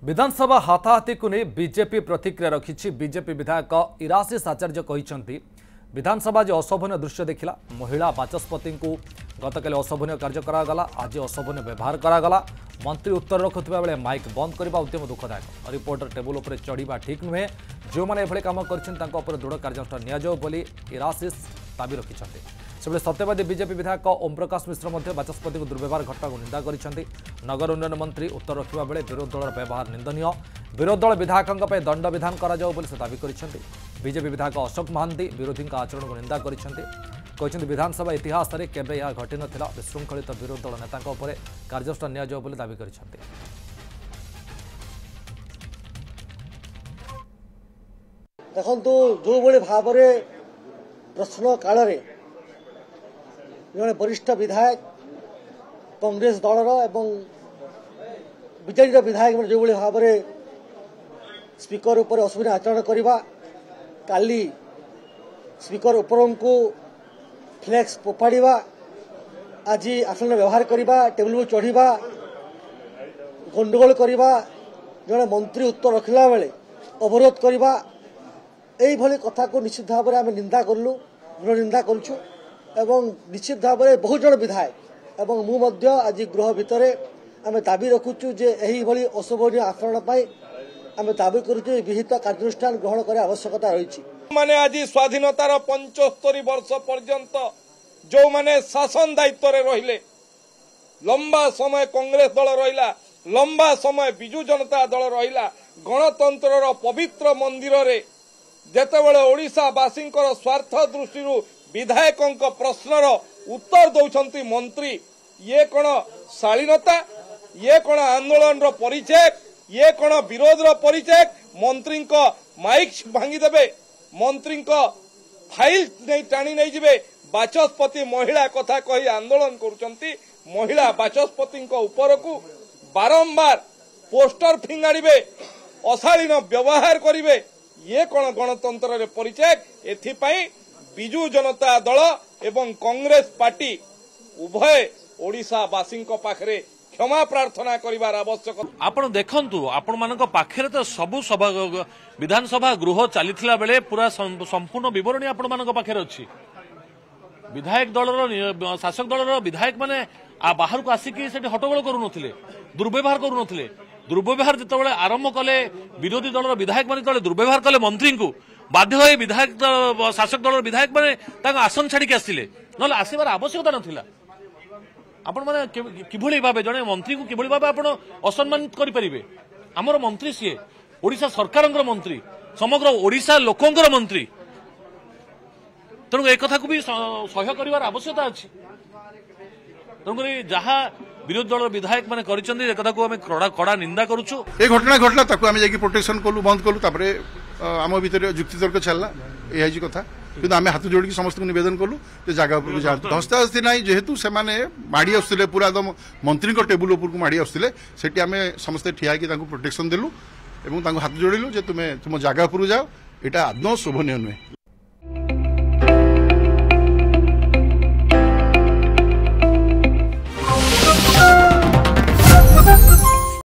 विधानसभा हाथाहाती को नहीं बीजेपी प्रतिक्रिया रखी। बीजेपी विधायक इराशिष आचार्य कहते विधानसभा जो अशोभनीय दृश्य देखला महिला बाचस्पति को गतकाली अशोभनीय कार्य करागला आज अशोभनीय व्यवहार करागला। मंत्री उत्तर रखुवा बेले माइक बंद करने उद्यम दुखदायक। रिपोर्टर टेबुल उपर चढ़ा ठीक नुहे। जो मैंने एभली काम कर दृढ़ कार्यानुष्ठान नि इराशिष दाबी रखिंट। से सत्यवादी बीजेपी विधायक ओम प्रकाश मिश्र बाचस्पति को दुर्व्यवहार घटना को निंदा कर नगर उन्नयन मंत्री उत्तर रखा बेले विरोधी दल व्यवहार निंदनीय। विरोधी दल विधायकों दंड विधान कर दाबी कर बीजेपी विधायक अशोक महांती विरोधी आचरण को निंदा कर विधानसभा इतिहास में केवे यह घटी नाला। विशृंखलित विरोधी दल नेता कार्यानुष्ठान नि दाबी कर देखो जो भाई भाव में प्रश्न काल जड़े वरिष्ठ विधायक कांग्रेस दलर एवं बीजेडी विधायक जो भाव में स्पीकर उपर अशोभनीय आचरण करवा काली स्पीकर उपरों को फ्लेक्स फोपाड़ा आज आसन व्यवहार करवा टेबुल चढ़ा गंडगोल करवा जड़े मंत्री उत्तर रखला बेले अवरोध करवा यही कथा को निश्चित भाव में आम निंदा कलु दृढ़ निंदा करुचु एवं निश्चित भाव में बहुत जन विधायक एवं मु आज गृह भितर आम दाबी रखुचु जे यही भली अशोभनीय आचरण आम दाबी करुचु विहित कार्यानुष्ठान ग्रहण कर आवश्यकता रही। माने आज स्वाधीनतार 75 वर्ष पर्यंत जो माने शासन दायित्व रहिले लंबा समय कांग्रेस दल रहिला लंबा समय बिजु जनता दल रहिला गणतंत्र पवित्र मंदिर रे जेतेबेले ओडिशावासी स्वार्थ दृष्टि विधायकों प्रश्नर उत्तर दौरान मंत्री ये कौन शालीनता ये कौन आंदोलन परिचय ये कौन विरोध परिचय मंत्री माइक भांगीदेवे मंत्री फाइल नहीं टाणी नहीं जिवे बाचस्पति महिला कथा कही आंदोलन करुचंती महिला बाचस्पति ऊपर को बारंबार पोस्टर फिंगाड़े अशालीन व्यवहार करेंगे ये कौन गणतंत्र परिचय एथिपाई बिजु जनता दल एवं कांग्रेस पार्टी उभय ओडिशावासी पाखरे क्षमा प्रार्थना करिवार आवश्यक। आपण देखंतु आपण मानक पाखरे तो सबु सभा विधानसभा गृह चलीथिला बेले पूरा संपूर्ण विवरणी आपण मानक पाखरे अछि। विधायक दलर शासक दलर विधायक माने बाहर को आसिकी सेठी हट्टगोल करू नथिले दुर्व्यवहार करू नथिले। दुर्व्यवहार जितेबाला आरंभ कले विरोधी दलर विधायक माने दुर्व्यवहार कले मंत्री को बाध्य हो विधायक शासक दल विधायक माने आसन छाड़ी आसिले ना आसबार आवश्यकता नाला। आपण माने किभली भाबे जने मंत्री को किभली भाबे आपण असम्मानित करि परिबे। हमर मंत्री सीए ओडिशा सरकारंकर मंत्री समग्र ओडिशा लोकंकर मंत्री तेणु एक कथा को भी सह्य करिवार आवश्यकता अछि। तेणुक जहाँ विरोधी दल विधायक माने करिसंदी कथा को हमें कड़ा निंदा करूछु। ए घटना घटला ताको आमे जाकी प्रोटेक्शन कलु बंद कलु तापरे आम भीतर युक्ति तर्क चलला यही कथा कि आम हाथ जोड़ी समस्त निवेदन कलु जे जगह उपर जातु धस्ताधस्ती ना जेहेतु से माड़ी आसुले पूरा एकदम मंत्री टेबुल उपर को माड़ी आसुले सेठी आम समस्ते ठिया प्रोटेक्शन देलु एवं हाथ जोड़िलु जे तुम जगह उपर जाओ। यहाँ आदौ शोभनीय नुहे।